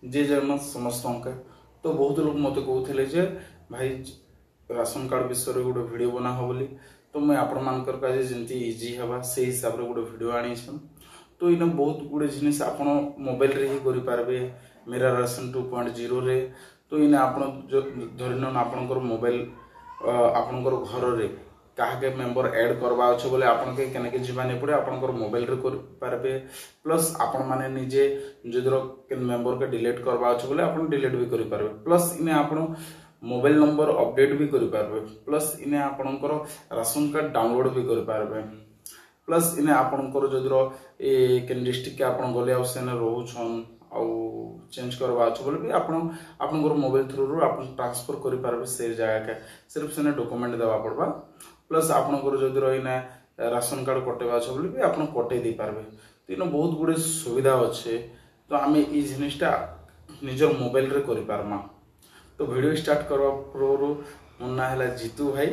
जे जन समस्त तो बहुत लोग मत कहते जे भाई राशन कार्ड विषय गोटे वीडियो बना हो बोली तो मुझे आपण मानकर काजे जेंती इजी हवा से हिसाब रे गोटे वीडियो आनी तो इना बहुत गुड़े जिनिस आपण मोबाइल रे ही करि पारबे मेरा राशन 2.0 रे तो इना आपण धरिन आपनकर मोबाइल आपनकर घर रे काहे मेंबर ऐड करबा अछि बोले आपन के केने के जीवा नै पड़े आपनकर मोबाइल रे कर पारबे प्लस आपण माने निजे जदर के मेंबर के डिलीट करबा अछि बोले आपन डिलीट भी करि पारबे प्लस इने आपण मोबाइल नंबर अपडेट भी करि पारबे प्लस इने आपनकर राशन कार्ड डाउनलोड भी करि पारबे प्लस इने आपनकर जदर ए केन डिस्ट्रिक्ट के आपन गले आ सेने रहू छन आ चेंज करबा अछि बोले भी आपनकर मोबाइल थ्रू रो आपन ट्रांसफर करि पारबे से जगह के सिर्फ सेने डॉक्यूमेंट देबा पड़बा प्लस आपनकर जदर इने राशन कार्ड कटेबा अछि बोले भी आपन कटे दे पारबे तो इने बहुत गुडे सुविधा अछि तो आमे ई जिनिसटा निजर मोबाइल रे करि पारमा तो वीडियो स्टार्ट करवा पूर्व मोर ना है जीतू भाई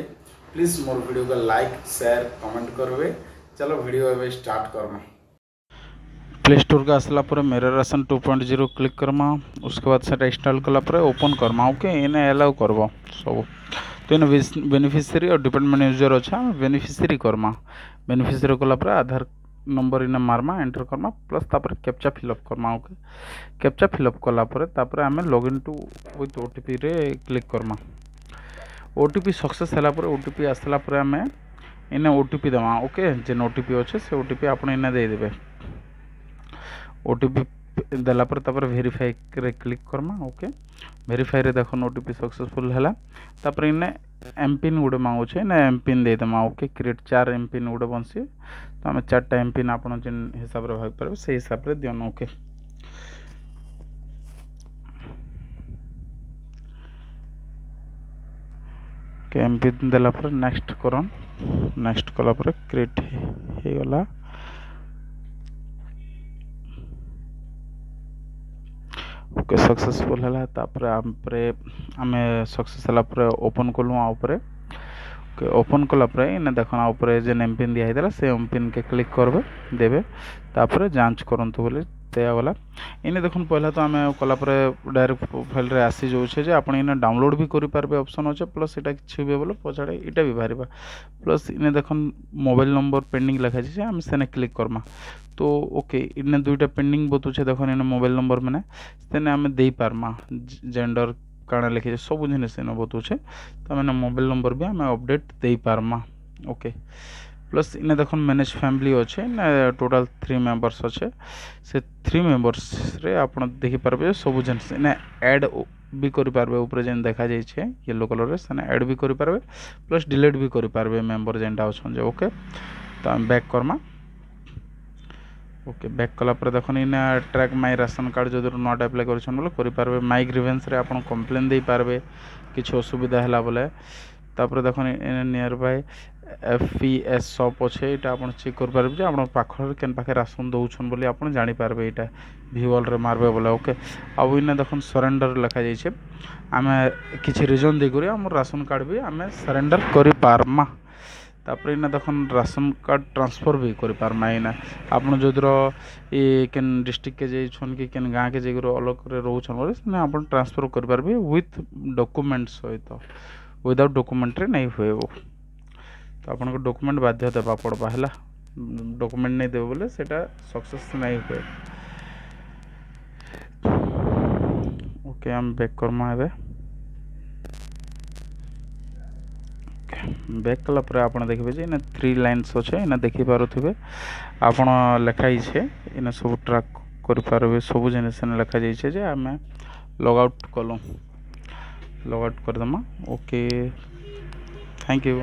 प्लीज मोर वीडियो को लाइक शेयर कमेंट करवे चलो वीडियो एवं स्टार्ट करमा प्ले स्टोर का आसला पर मेरा राशन 2.0 क्लिक करमा उसके बाद से इंस्टॉल कला पर ओपन करमा ओके इने अलाउ करबो सब तो इन बेनिफिशियरी और डिपेंडेंट यूजर अच्छा बेनिफिशियरी करमा बेनिफिशियरी कला पर आधार नंबर इने मारमा एंटर करमा प्लस तापर captcha fill up Karma okay captcha fill up कला पर तापर आमे लॉगिन टू विथ ओटीपी रे क्लिक करमा ओटीपी सक्सेस हला पर ओटीपी आसला पर आमे इने ओटीपी दमा ओके जेन ओटीपी अच्छे से ओटीपी आपण इने दे देबे ओटीपी देला पर तापर वेरीफाई रे क्लिक करमा ओके वेरीफाई रे देखो ओटीपी सक्सेसफुल हला तापर इने एमपिन गुडे मांगो छे ना एमपिन दे दमा ओके क्रिएट 4 एमपिन गुडे बनसी तो हमें 4टा एमपिन आपण जेन हिसाब रे भाग परबे से हिसाब रे दियन ओके एमपिन देला पर नेक्स्ट करन नेक्स्ट कला पर क्रिएट हे गला ओके सक्सेसफुल हला तापर आमे सक्सेस हला पर ओपन कलु आ ऊपर ओके ओपन कला पर इने देखना ऊपर जे एमपिन दिया हैदला से एमपिन के क्लिक करबे देबे तापर जांच करंतु बोले तेया वाला इने देखन पहला तो आमे कला पर डायरेक्ट प्रोफाइल रे आसी जो छे जे आपण इने डाउनलोड भी करि पारबे ऑप्शन होचे प्लस एटा किछि भी बोले पछाडे एटा भी बारिबा प्लस इने देखन मोबाइल नंबर पेंडिंग लिखा छे हम सेने क्लिक करमा तो ओके इने दुईटा पेंडिंग बतु छे देखन इने मोबाइल नंबर माने सेने आमे देई पारमा जेंडर काना लिखे सब जिनिस इने बतु छे त माने मोबाइल नंबर भी आमे अपडेट देई पारमा ओके प्लस इने देखन मैनेज फैमिली अच्छे ना टोटल 3 मेंबर्स अच्छे से 3 मेंबर्स रे आपण देखि पारबे सब जिनिस इने ऐड भी करि पारबे ऊपर जेन देखा जाय छे येलो कलर रे सने ऐड भी करि पारबे प्लस डिलीट भी करि पारबे मेंबर जेनटा अछन जे ओके तो हम बैक करमा ओके बैक कला पर देखन इने track my ration card whether not apply करछन बोले करि पारबे माय ग्रीवेंस रे आपण कंप्लेन देई पारबे किछ असुविधा हला बोले तापर देखन इने नियर बाय एफपीएस शॉप अच्छे ये आप चेक कर पारे जे आप पाखर केन पाखे राशन दौन बोली आप जानी पारबे यहाँ भिवल रे मारबे बोले ओके आउ इने देखन सरेंडर लिखा जाइए आम किसी रिजन देकर आम राशन कार्ड भी आम सरेंडर कर पारमा तापर इने देखन राशन कार्ड ट्रांसफर भी कर पारमा इना आपन जदर ये केन डिस्ट्रिक्ट के जाइछन कि केन गाँ के जगह अलग रे रहउछन बोले से आप ट्रांसफर कर पारबे विथ डॉक्यूमेंट सहित विदाउट डॉक्यूमेंट रे नहीं हुए वो तो आपन को डॉक्यूमेंट बाध्य देबा पड़बा हला डॉक्यूमेंट नहीं देबो बोले सेटा सक्सेस नहीं हुए ओके हम बैक करमा हेबे बैक कला पर आपन देखबे जे इने 3 लाइन्स अछि इने देखि पारुथिबे आपन लिखाई छे इने सब ट्रैक कर पारबे सब जिनिस ने लिखा जाय छे जे हमें लॉग आउट कर दमा ओके थैंक यू।